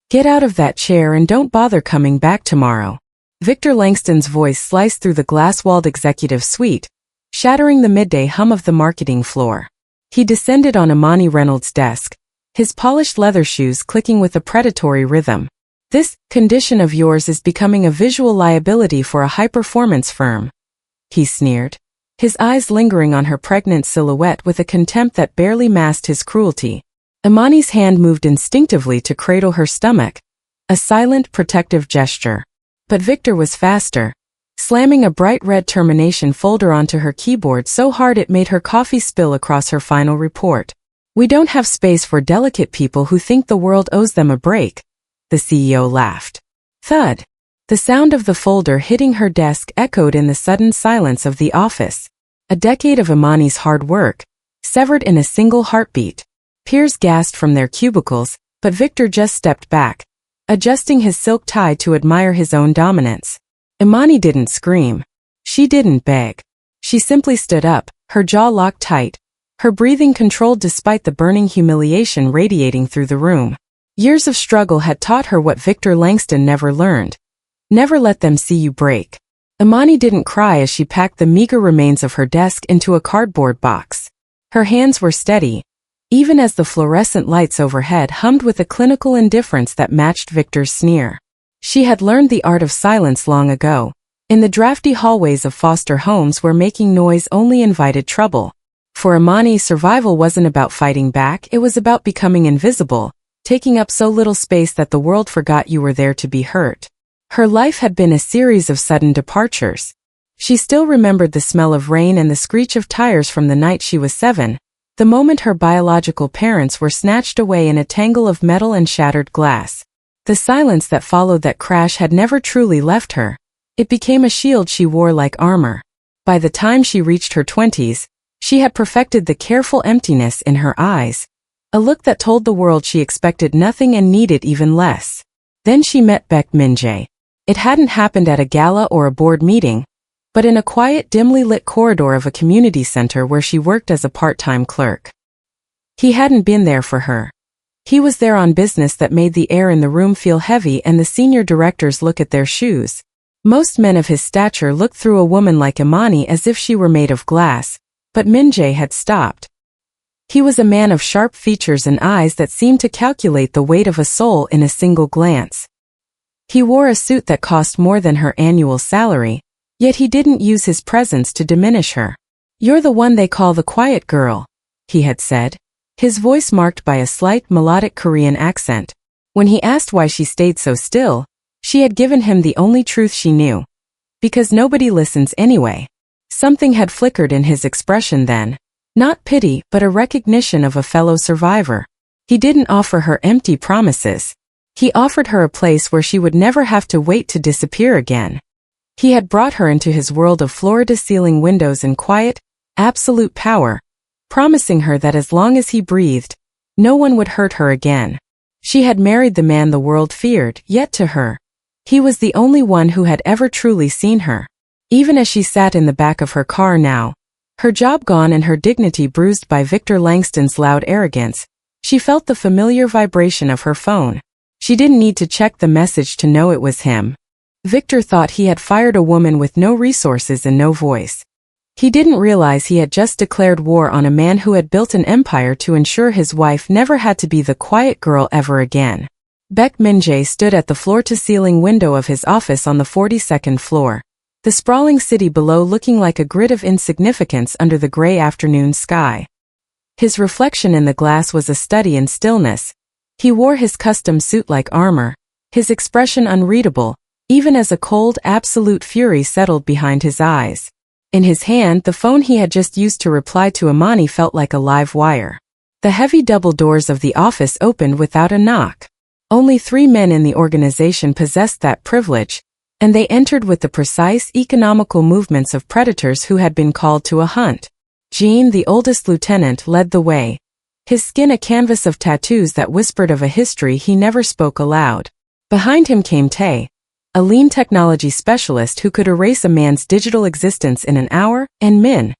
Get out of that chair and don't bother coming back tomorrow. Victor Langston's voice sliced through the glass-walled executive suite, shattering the midday hum of the marketing floor. He descended on Imani Reynolds' desk, his polished leather shoes clicking with a predatory rhythm. This condition of yours is becoming a visual liability for a high-performance firm, he sneered, his eyes lingering on her pregnant silhouette with a contempt that barely masked his cruelty. Imani's hand moved instinctively to cradle her stomach, a silent, protective gesture. But Victor was faster, slamming a bright red termination folder onto her keyboard so hard it made her coffee spill across her final report. We don't have space for delicate people who think the world owes them a break, the CEO laughed. Thud. The sound of the folder hitting her desk echoed in the sudden silence of the office. A decade of Imani's hard work, severed in a single heartbeat. Peers gasped from their cubicles, but Victor just stepped back, adjusting his silk tie to admire his own dominance. Imani didn't scream. She didn't beg. She simply stood up, her jaw locked tight, her breathing controlled despite the burning humiliation radiating through the room. Years of struggle had taught her what Victor Langston never learned. Never let them see you break. Imani didn't cry as she packed the meager remains of her desk into a cardboard box. Her hands were steady, even as the fluorescent lights overhead hummed with a clinical indifference that matched Victor's sneer. She had learned the art of silence long ago, in the drafty hallways of foster homes where making noise only invited trouble. For Imani, survival wasn't about fighting back, it was about becoming invisible, taking up so little space that the world forgot you were there to be hurt. Her life had been a series of sudden departures. She still remembered the smell of rain and the screech of tires from the night she was 7, the moment her biological parents were snatched away in a tangle of metal and shattered glass. The silence that followed that crash had never truly left her. It became a shield she wore like armor. By the time she reached her 20s, she had perfected the careful emptiness in her eyes, a look that told the world she expected nothing and needed even less. Then she met Min-Jae. It hadn't happened at a gala or a board meeting, but in a quiet, dimly lit corridor of a community center where she worked as a part-time clerk. He hadn't been there for her. He was there on business that made the air in the room feel heavy and the senior directors look at their shoes. Most men of his stature looked through a woman like Imani as if she were made of glass, but Min-Jae had stopped. He was a man of sharp features and eyes that seemed to calculate the weight of a soul in a single glance. He wore a suit that cost more than her annual salary, yet he didn't use his presence to diminish her. You're the one they call the quiet girl, he had said, his voice marked by a slight melodic Korean accent. When he asked why she stayed so still, she had given him the only truth she knew. Because nobody listens anyway. Something had flickered in his expression then. Not pity, but a recognition of a fellow survivor. He didn't offer her empty promises. He offered her a place where she would never have to wait to disappear again. He had brought her into his world of floor-to-ceiling windows and quiet, absolute power, promising her that as long as he breathed, no one would hurt her again. She had married the man the world feared, yet to her, he was the only one who had ever truly seen her. Even as she sat in the back of her car now, her job gone and her dignity bruised by Victor Langston's loud arrogance, she felt the familiar vibration of her phone. She didn't need to check the message to know it was him. Victor thought he had fired a woman with no resources and no voice. He didn't realize he had just declared war on a man who had built an empire to ensure his wife never had to be the quiet girl ever again. Min-Jae stood at the floor-to-ceiling window of his office on the 42nd floor, the sprawling city below looking like a grid of insignificance under the gray afternoon sky. His reflection in the glass was a study in stillness. He wore his custom suit like armor, his expression unreadable, even as a cold, absolute fury settled behind his eyes. In his hand, the phone he had just used to reply to Imani felt like a live wire. The heavy double doors of the office opened without a knock. Only 3 men in the organization possessed that privilege, and they entered with the precise, economical movements of predators who had been called to a hunt. Jean, the oldest lieutenant, led the way, his skin a canvas of tattoos that whispered of a history he never spoke aloud. Behind him came Tae, a lean technology specialist who could erase a man's digital existence in an hour, and Min,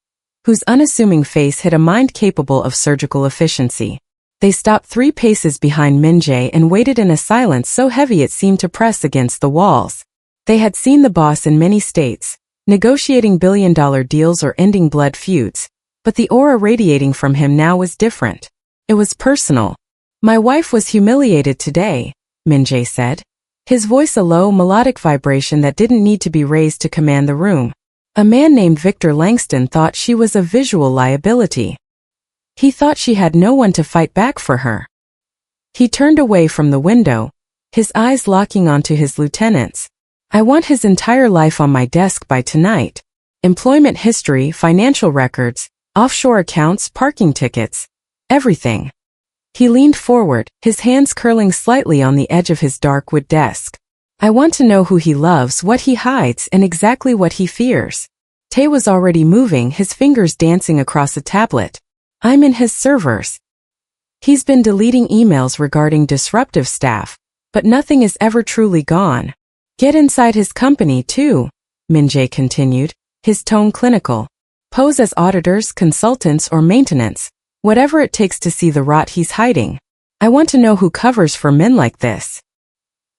whose unassuming face hid a mind capable of surgical efficiency. They stopped 3 paces behind Min-Jae and waited in a silence so heavy it seemed to press against the walls. They had seen the boss in many states, negotiating billion-dollar deals or ending blood feuds, but the aura radiating from him now was different. It was personal. "My wife was humiliated today," Min-Jae said. His voice a low, melodic vibration that didn't need to be raised to command the room. A man named Victor Langston thought she was a visual liability. He thought she had no one to fight back for her. He turned away from the window, his eyes locking onto his lieutenants. "I want his entire life on my desk by tonight. Employment history, financial records, offshore accounts, parking tickets, everything." He leaned forward, his hands curling slightly on the edge of his dark wood desk. "I want to know who he loves, what he hides, and exactly what he fears." Tae was already moving, his fingers dancing across a tablet. "I'm in his servers. He's been deleting emails regarding disruptive staff, but nothing is ever truly gone. Get inside his company too," Min-Jae continued, his tone clinical. "Pose as auditors, consultants, or maintenance. Whatever it takes to see the rot he's hiding. I want to know who covers for men like this."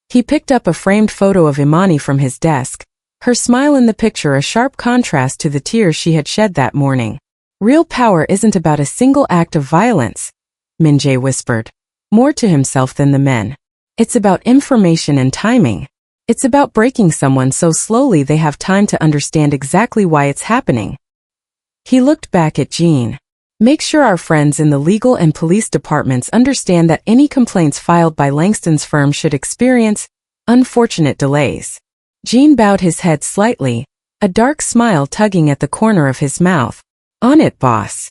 He picked up a framed photo of Imani from his desk, her smile in the picture a sharp contrast to the tears she had shed that morning. "Real power isn't about a single act of violence," Min-Jae whispered, more to himself than the men. "It's about information and timing. It's about breaking someone so slowly they have time to understand exactly why it's happening." He looked back at Jean. "Make sure our friends in the legal and police departments understand that any complaints filed by Langston's firm should experience unfortunate delays." Jean bowed his head slightly, a dark smile tugging at the corner of his mouth. "On it, boss."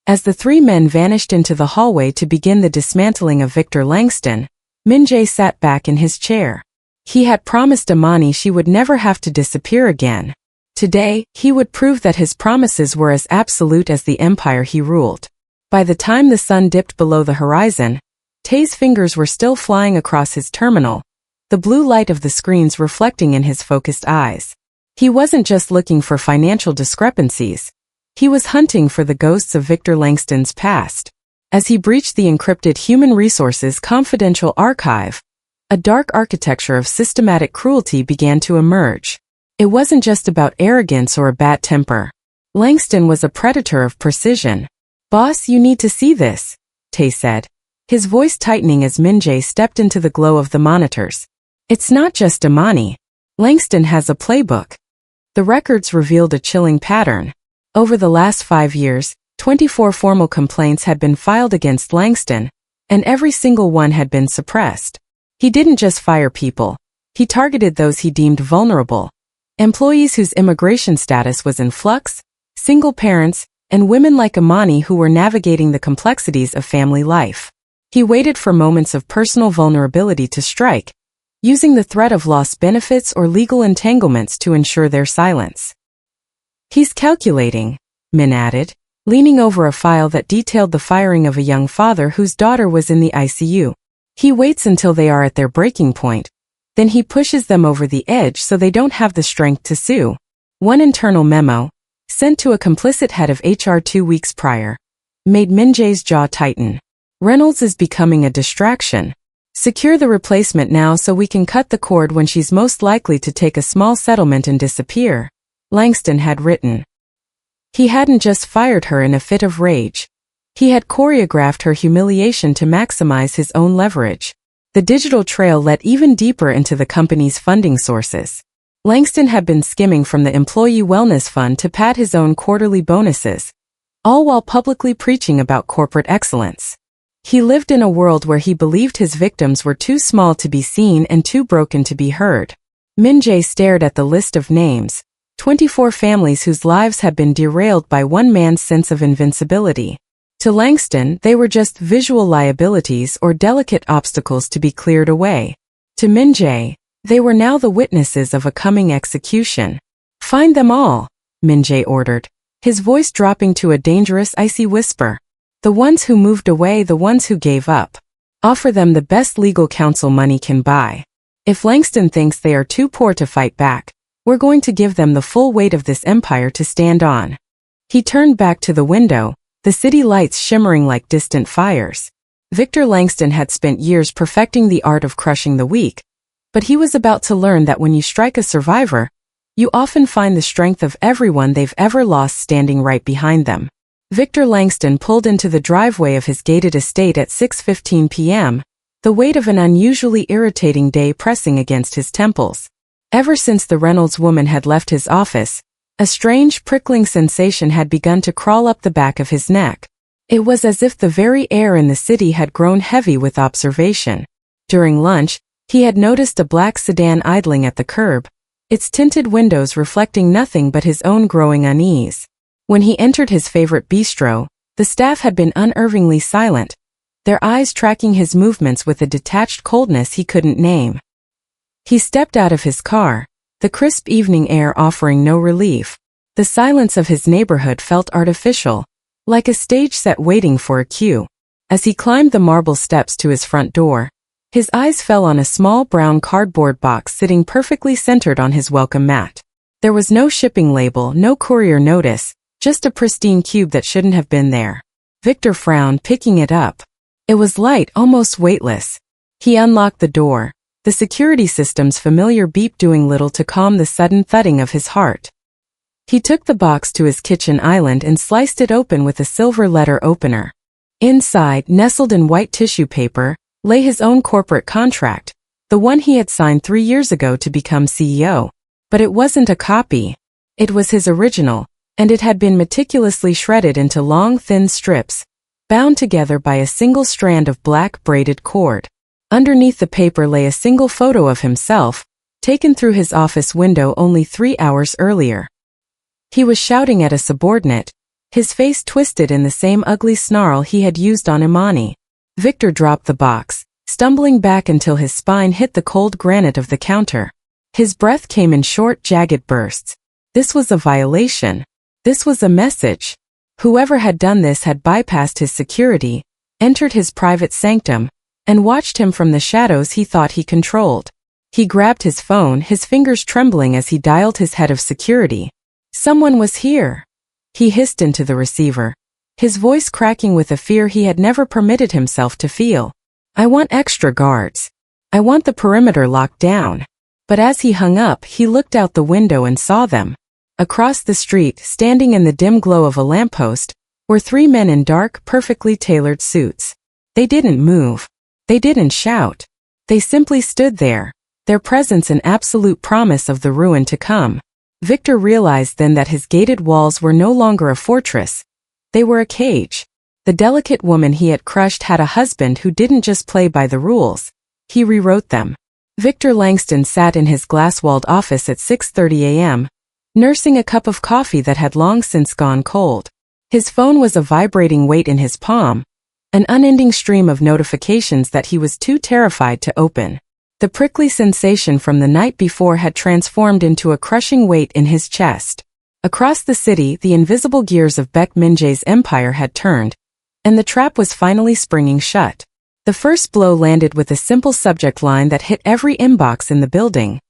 As the 3 men vanished into the hallway to begin the dismantling of Victor Langston, Min-Jae sat back in his chair. He had promised Imani she would never have to disappear again. Today, he would prove that his promises were as absolute as the empire he ruled. By the time the sun dipped below the horizon, Tae's fingers were still flying across his terminal, the blue light of the screens reflecting in his focused eyes. He wasn't just looking for financial discrepancies. He was hunting for the ghosts of Victor Langston's past. As he breached the encrypted Human Resources Confidential Archive, a dark architecture of systematic cruelty began to emerge. It wasn't just about arrogance or a bad temper. Langston was a predator of precision. "Boss, you need to see this," Tae said, his voice tightening as Min-Jae stepped into the glow of the monitors. "It's not just Imani. Langston has a playbook." The records revealed a chilling pattern. Over the last 5 years, 24 formal complaints had been filed against Langston, and every single one had been suppressed. He didn't just fire people. He targeted those he deemed vulnerable. Employees whose immigration status was in flux, single parents, and women like Imani who were navigating the complexities of family life. He waited for moments of personal vulnerability to strike, using the threat of lost benefits or legal entanglements to ensure their silence. "He's calculating," Min added, leaning over a file that detailed the firing of a young father whose daughter was in the ICU. "He waits until they are at their breaking point. Then he pushes them over the edge so they don't have the strength to sue." One internal memo, sent to a complicit head of HR 2 weeks prior, made Min-Jae's jaw tighten. "Reynolds is becoming a distraction. Secure the replacement now so we can cut the cord when she's most likely to take a small settlement and disappear," Langston had written. He hadn't just fired her in a fit of rage. He had choreographed her humiliation to maximize his own leverage. The digital trail led even deeper into the company's funding sources. Langston had been skimming from the Employee Wellness Fund to pad his own quarterly bonuses, all while publicly preaching about corporate excellence. He lived in a world where he believed his victims were too small to be seen and too broken to be heard. Min-Jae stared at the list of names, 24 families whose lives had been derailed by one man's sense of invincibility. To Langston, they were just visual liabilities or delicate obstacles to be cleared away. To Min-Jae, they were now the witnesses of a coming execution. "Find them all," Min-Jae ordered, his voice dropping to a dangerous icy whisper. "The ones who moved away, the ones who gave up. Offer them the best legal counsel money can buy. If Langston thinks they are too poor to fight back, we're going to give them the full weight of this empire to stand on." He turned back to the window, the city lights shimmering like distant fires. Victor Langston had spent years perfecting the art of crushing the weak, but he was about to learn that when you strike a survivor, you often find the strength of everyone they've ever lost standing right behind them. Victor Langston pulled into the driveway of his gated estate at 6:15 p.m., the weight of an unusually irritating day pressing against his temples. Ever since the Reynolds woman had left his office, a strange prickling sensation had begun to crawl up the back of his neck. It was as if the very air in the city had grown heavy with observation. During lunch, he had noticed a black sedan idling at the curb, its tinted windows reflecting nothing but his own growing unease. When he entered his favorite bistro, the staff had been unnervingly silent, their eyes tracking his movements with a detached coldness he couldn't name. He stepped out of his car, the crisp evening air offering no relief. The silence of his neighborhood felt artificial, like a stage set waiting for a cue. As he climbed the marble steps to his front door, his eyes fell on a small brown cardboard box sitting perfectly centered on his welcome mat. There was no shipping label, no courier notice, just a pristine cube that shouldn't have been there. Victor frowned, picking it up. It was light, almost weightless. He unlocked the door, the security system's familiar beep doing little to calm the sudden thudding of his heart. He took the box to his kitchen island and sliced it open with a silver letter opener. Inside, nestled in white tissue paper, lay his own corporate contract, the one he had signed 3 years ago to become CEO. But it wasn't a copy. It was his original, and it had been meticulously shredded into long, thin strips, bound together by a single strand of black braided cord. Underneath the paper lay a single photo of himself, taken through his office window only 3 hours earlier. He was shouting at a subordinate, his face twisted in the same ugly snarl he had used on Imani. Victor dropped the box, stumbling back until his spine hit the cold granite of the counter. His breath came in short, jagged bursts. This was a violation. This was a message. Whoever had done this had bypassed his security, entered his private sanctum, and watched him from the shadows he thought he controlled. He grabbed his phone, his fingers trembling as he dialed his head of security. Someone was here. He hissed into the receiver, his voice cracking with a fear he had never permitted himself to feel. I want extra guards. I want the perimeter locked down. But as he hung up, he looked out the window and saw them. Across the street, standing in the dim glow of a lamppost, were 3 men in dark, perfectly tailored suits. They didn't move. They didn't shout. They simply stood there, their presence an absolute promise of the ruin to come. Victor realized then that his gated walls were no longer a fortress. They were a cage. The delicate woman he had crushed had a husband who didn't just play by the rules. He rewrote them. Victor Langston sat in his glass-walled office at 6:30 a.m., nursing a cup of coffee that had long since gone cold. His phone was a vibrating weight in his palm, an unending stream of notifications that he was too terrified to open. The prickly sensation from the night before had transformed into a crushing weight in his chest. Across the city, the invisible gears of Min-Jae's empire had turned, and the trap was finally springing shut. The first blow landed with a simple subject line that hit every inbox in the building.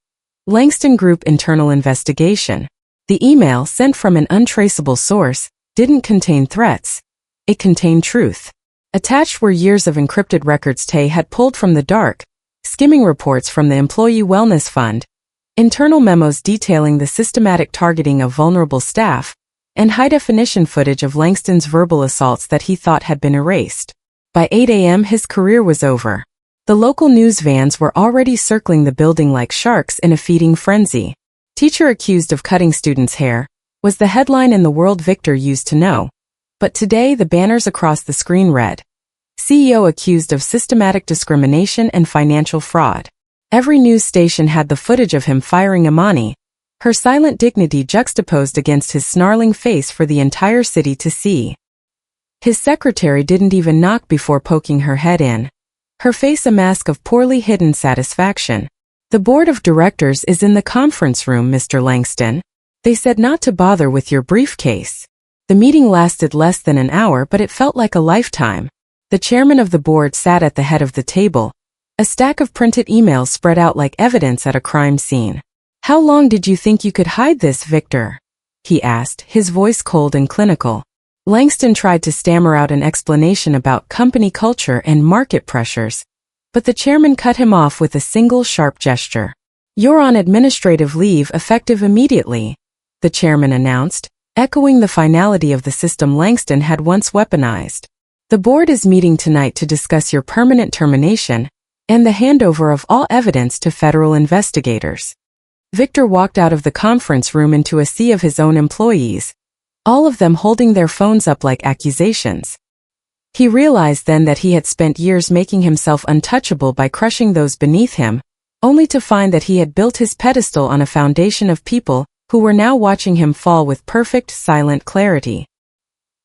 Langston Group Internal Investigation. The email, sent from an untraceable source, didn't contain threats. It contained truth. Attached were years of encrypted records Tae had pulled from the dark, skimming reports from the Employee Wellness Fund, internal memos detailing the systematic targeting of vulnerable staff, and high-definition footage of Langston's verbal assaults that he thought had been erased. By 8 a.m. his career was over. The local news vans were already circling the building like sharks in a feeding frenzy. Teacher accused of cutting students' hair was the headline in the world Victor used to know. But today the banners across the screen read, CEO accused of systematic discrimination and financial fraud. Every news station had the footage of him firing Imani, her silent dignity juxtaposed against his snarling face for the entire city to see. His secretary didn't even knock before poking her head in, her face a mask of poorly hidden satisfaction. The board of directors is in the conference room, Mr. Langston. They said not to bother with your briefcase. The meeting lasted less than an hour, but it felt like a lifetime. The chairman of the board sat at the head of the table, a stack of printed emails spread out like evidence at a crime scene. How long did you think you could hide this, Victor? He asked, his voice cold and clinical. Langston tried to stammer out an explanation about company culture and market pressures, but the chairman cut him off with a single sharp gesture. "You're on administrative leave effective immediately," the chairman announced, echoing the finality of the system Langston had once weaponized. "The board is meeting tonight to discuss your permanent termination and the handover of all evidence to federal investigators." Victor walked out of the conference room into a sea of his own employees, all of them holding their phones up like accusations. He realized then that he had spent years making himself untouchable by crushing those beneath him, only to find that he had built his pedestal on a foundation of people who were now watching him fall with perfect, silent clarity.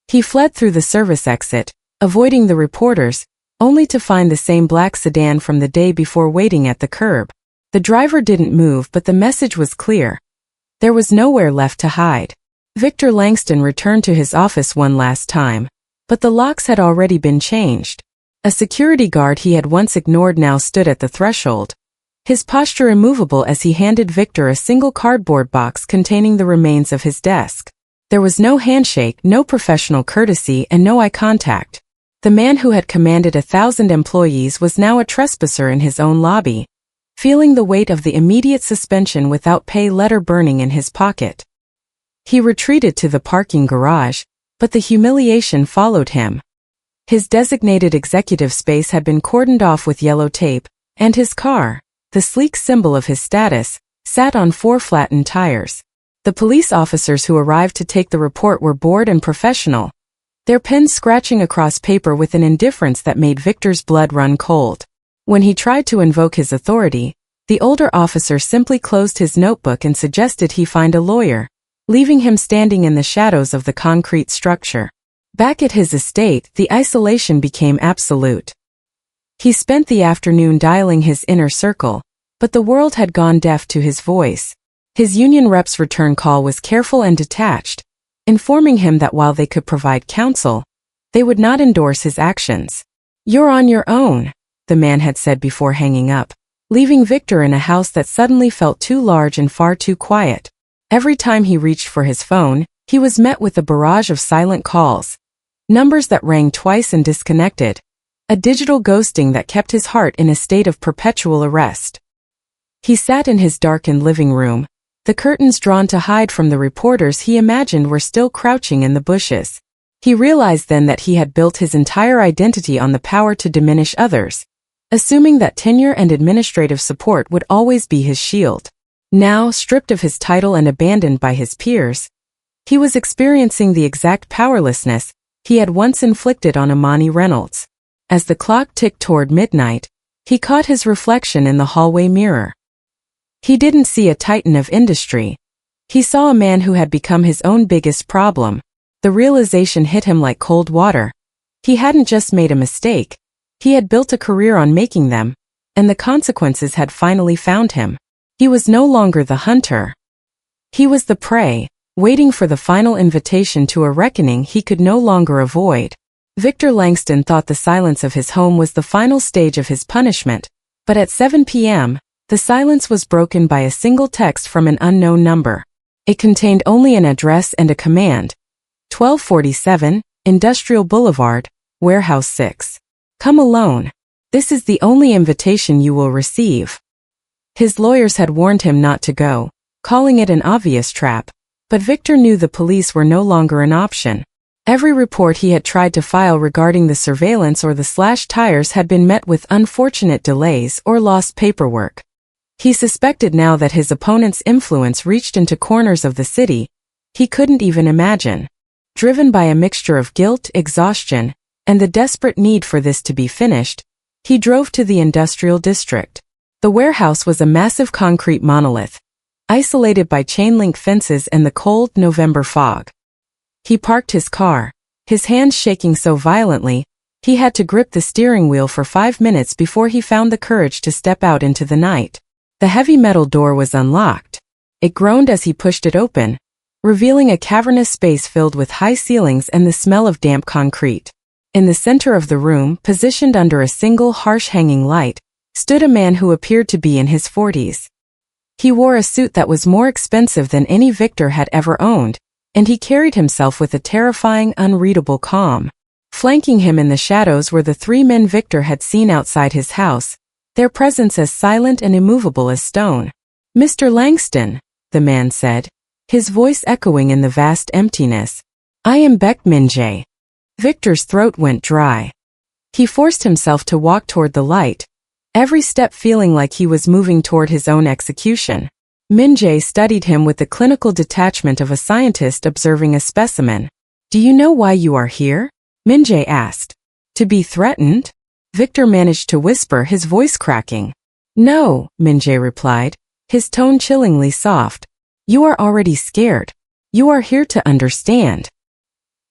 He fled through the service exit, avoiding the reporters, only to find the same black sedan from the day before waiting at the curb. The driver didn't move, but the message was clear. There was nowhere left to hide. Victor Langston returned to his office one last time, but the locks had already been changed. A security guard he had once ignored now stood at the threshold, his posture immovable as he handed Victor a single cardboard box containing the remains of his desk. There was no handshake, no professional courtesy, and no eye contact. The man who had commanded 1,000 employees was now a trespasser in his own lobby, feeling the weight of the immediate suspension without pay letter burning in his pocket. He retreated to the parking garage, but the humiliation followed him. His designated executive space had been cordoned off with yellow tape, and his car, the sleek symbol of his status, sat on 4 flattened tires. The police officers who arrived to take the report were bored and professional, their pens scratching across paper with an indifference that made Victor's blood run cold. When he tried to invoke his authority, the older officer simply closed his notebook and suggested he find a lawyer, leaving him standing in the shadows of the concrete structure. Back at his estate, the isolation became absolute. He spent the afternoon dialing his inner circle, but the world had gone deaf to his voice. His union rep's return call was careful and detached, informing him that while they could provide counsel, they would not endorse his actions. "You're on your own," the man had said before hanging up, leaving Victor in a house that suddenly felt too large and far too quiet. Every time he reached for his phone, he was met with a barrage of silent calls, numbers that rang twice and disconnected, a digital ghosting that kept his heart in a state of perpetual arrest. He sat in his darkened living room, the curtains drawn to hide from the reporters he imagined were still crouching in the bushes. He realized then that he had built his entire identity on the power to diminish others, assuming that tenure and administrative support would always be his shield. Now, stripped of his title and abandoned by his peers, he was experiencing the exact powerlessness he had once inflicted on Imani Reynolds. As the clock ticked toward midnight, he caught his reflection in the hallway mirror. He didn't see a titan of industry. He saw a man who had become his own biggest problem. The realization hit him like cold water. He hadn't just made a mistake, he had built a career on making them, and the consequences had finally found him. He was no longer the hunter. He was the prey, waiting for the final invitation to a reckoning he could no longer avoid. Victor Langston thought the silence of his home was the final stage of his punishment, but at 7 p.m., the silence was broken by a single text from an unknown number. It contained only an address and a command. 1247, Industrial Boulevard, Warehouse 6. Come alone. This is the only invitation you will receive. His lawyers had warned him not to go, calling it an obvious trap, but Victor knew the police were no longer an option. Every report he had tried to file regarding the surveillance or the slashed tires had been met with unfortunate delays or lost paperwork. He suspected now that his opponent's influence reached into corners of the city he couldn't even imagine. Driven by a mixture of guilt, exhaustion, and the desperate need for this to be finished, he drove to the industrial district. The warehouse was a massive concrete monolith, isolated by chain-link fences and the cold November fog. He parked his car, his hands shaking so violently, he had to grip the steering wheel for 5 minutes before he found the courage to step out into the night. The heavy metal door was unlocked. It groaned as he pushed it open, revealing a cavernous space filled with high ceilings and the smell of damp concrete. In the center of the room, positioned under a single harsh hanging light, stood a man who appeared to be in his 40s. He wore a suit that was more expensive than any Victor had ever owned, and he carried himself with a terrifying, unreadable calm. Flanking him in the shadows were the three men Victor had seen outside his house, their presence as silent and immovable as stone. "Mr. Langston," the man said, his voice echoing in the vast emptiness. "I am Min-Jae." Victor's throat went dry. He forced himself to walk toward the light, every step feeling like he was moving toward his own execution. Min-Jae studied him with the clinical detachment of a scientist observing a specimen. "Do you know why you are here?" Min-Jae asked. "To be threatened?" Victor managed to whisper, his voice cracking. "No," Min-Jae replied, his tone chillingly soft. "You are already scared. You are here to understand."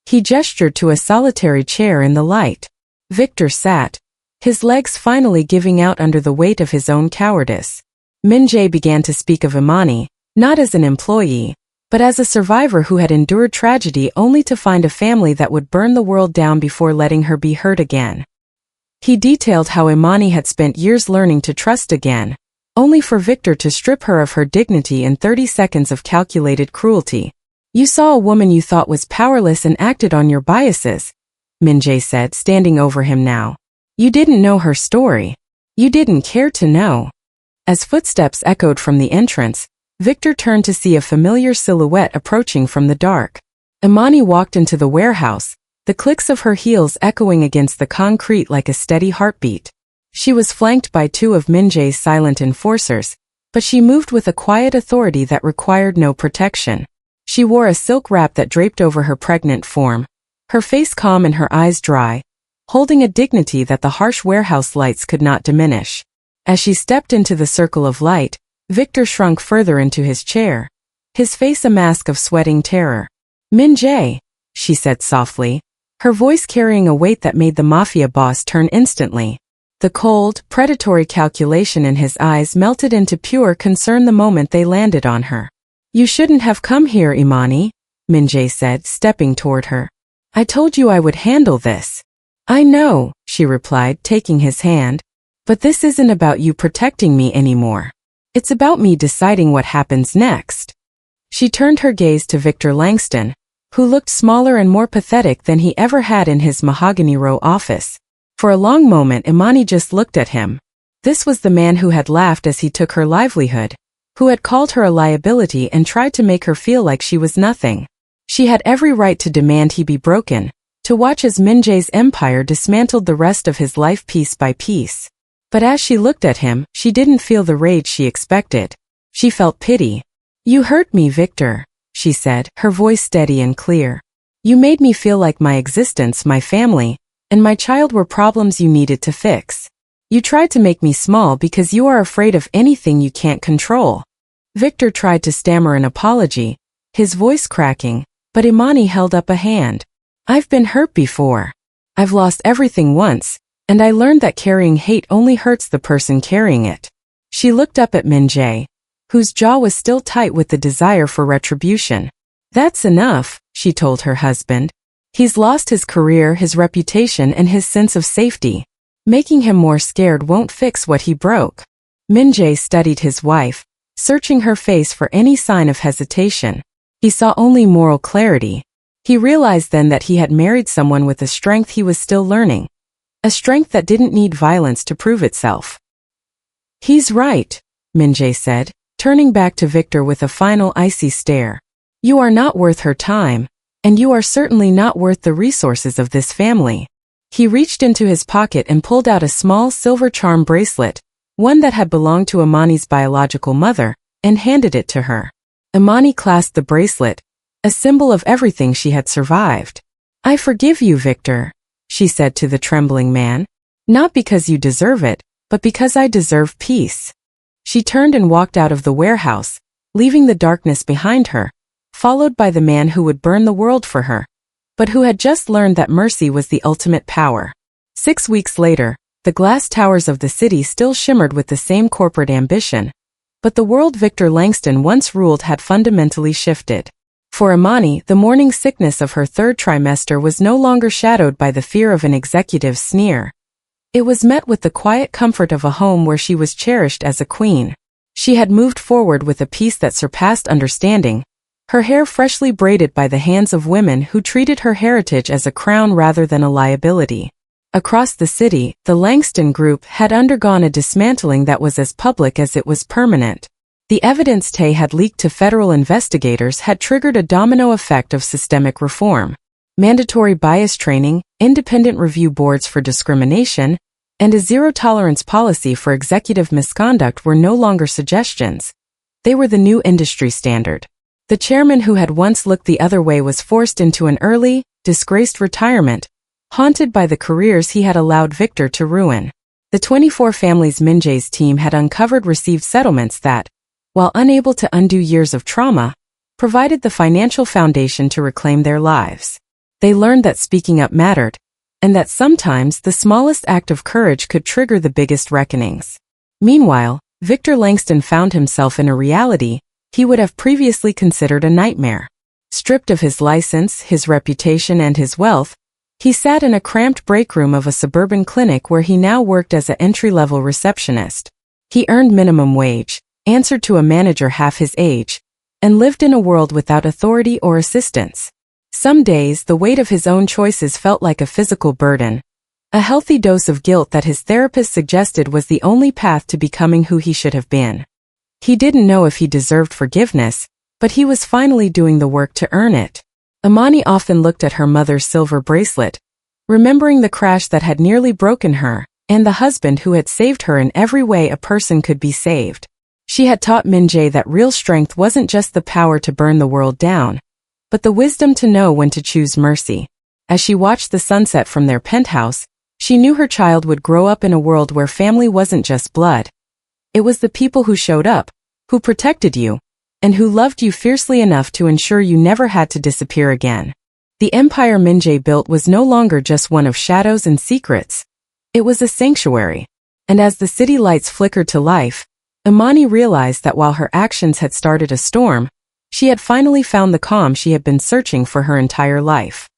He gestured to a solitary chair in the light. Victor sat, his legs finally giving out under the weight of his own cowardice. Min-Jae began to speak of Imani, not as an employee, but as a survivor who had endured tragedy only to find a family that would burn the world down before letting her be hurt again. He detailed how Imani had spent years learning to trust again, only for Victor to strip her of her dignity in 30 seconds of calculated cruelty. "You saw a woman you thought was powerless and acted on your biases," Min-Jae said, standing over him now. "You didn't know her story. You didn't care to know." As footsteps echoed from the entrance, Victor turned to see a familiar silhouette approaching from the dark. Imani walked into the warehouse, the clicks of her heels echoing against the concrete like a steady heartbeat. She was flanked by two of Min-Jae's silent enforcers, but she moved with a quiet authority that required no protection. She wore a silk wrap that draped over her pregnant form, her face calm and her eyes dry, holding a dignity that the harsh warehouse lights could not diminish. As she stepped into the circle of light, Victor shrunk further into his chair, his face a mask of sweating terror. "Min-Jae," she said softly, her voice carrying a weight that made the Mafia boss turn instantly. The cold, predatory calculation in his eyes melted into pure concern the moment they landed on her. "You shouldn't have come here, Imani," Min-Jae said, stepping toward her. "I told you I would handle this." "I know," she replied, taking his hand. "But this isn't about you protecting me anymore. It's about me deciding what happens next." She turned her gaze to Victor Langston, who looked smaller and more pathetic than he ever had in his mahogany row office. For a long moment Imani just looked at him. This was the man who had laughed as he took her livelihood, who had called her a liability and tried to make her feel like she was nothing. She had every right to demand he be broken, to watch as Min-Jae's empire dismantled the rest of his life piece by piece. But as she looked at him, she didn't feel the rage she expected. She felt pity. "You hurt me, Victor," she said, her voice steady and clear. "You made me feel like my existence, my family, and my child were problems you needed to fix. You tried to make me small because you are afraid of anything you can't control." Victor tried to stammer an apology, his voice cracking, but Imani held up a hand. "I've been hurt before. I've lost everything once, and I learned that carrying hate only hurts the person carrying it." She looked up at Min-Jae, whose jaw was still tight with the desire for retribution. "That's enough," she told her husband. "He's lost his career, his reputation, and his sense of safety. Making him more scared won't fix what he broke." Min-Jae studied his wife, searching her face for any sign of hesitation. He saw only moral clarity. He realized then that he had married someone with a strength he was still learning, a strength that didn't need violence to prove itself. "He's right," Min-Jae said, turning back to Victor with a final icy stare. "You are not worth her time, and you are certainly not worth the resources of this family." He reached into his pocket and pulled out a small silver charm bracelet, one that had belonged to Imani's biological mother, and handed it to her. Imani clasped the bracelet, a symbol of everything she had survived. "I forgive you, Victor," she said to the trembling man. "Not because you deserve it, but because I deserve peace." She turned and walked out of the warehouse, leaving the darkness behind her, followed by the man who would burn the world for her, but who had just learned that mercy was the ultimate power. 6 weeks later, the glass towers of the city still shimmered with the same corporate ambition, but the world Victor Langston once ruled had fundamentally shifted. For Imani, the morning sickness of her third trimester was no longer shadowed by the fear of an executive's sneer. It was met with the quiet comfort of a home where she was cherished as a queen. She had moved forward with a peace that surpassed understanding, her hair freshly braided by the hands of women who treated her heritage as a crown rather than a liability. Across the city, the Langston Group had undergone a dismantling that was as public as it was permanent. The evidence Tae had leaked to federal investigators had triggered a domino effect of systemic reform. Mandatory bias training, independent review boards for discrimination, and a zero-tolerance policy for executive misconduct were no longer suggestions. They were the new industry standard. The chairman who had once looked the other way was forced into an early, disgraced retirement, haunted by the careers he had allowed Victor to ruin. The 24 families Min-Jae's team had uncovered received settlements that, while unable to undo years of trauma, provided the financial foundation to reclaim their lives. They learned that speaking up mattered, and that sometimes the smallest act of courage could trigger the biggest reckonings. Meanwhile, Victor Langston found himself in a reality he would have previously considered a nightmare. Stripped of his license, his reputation, and his wealth, he sat in a cramped break room of a suburban clinic where he now worked as an entry-level receptionist. He earned minimum wage, answered to a manager half his age, and lived in a world without authority or assistance. Some days the weight of his own choices felt like a physical burden, a healthy dose of guilt that his therapist suggested was the only path to becoming who he should have been. He didn't know if he deserved forgiveness, but he was finally doing the work to earn it. Imani often looked at her mother's silver bracelet, remembering the crash that had nearly broken her, and the husband who had saved her in every way a person could be saved. She had taught Min-Jae that real strength wasn't just the power to burn the world down, but the wisdom to know when to choose mercy. As she watched the sunset from their penthouse, she knew her child would grow up in a world where family wasn't just blood. It was the people who showed up, who protected you, and who loved you fiercely enough to ensure you never had to disappear again. The empire Min-Jae built was no longer just one of shadows and secrets. It was a sanctuary. And as the city lights flickered to life, Imani realized that while her actions had started a storm, she had finally found the calm she had been searching for her entire life.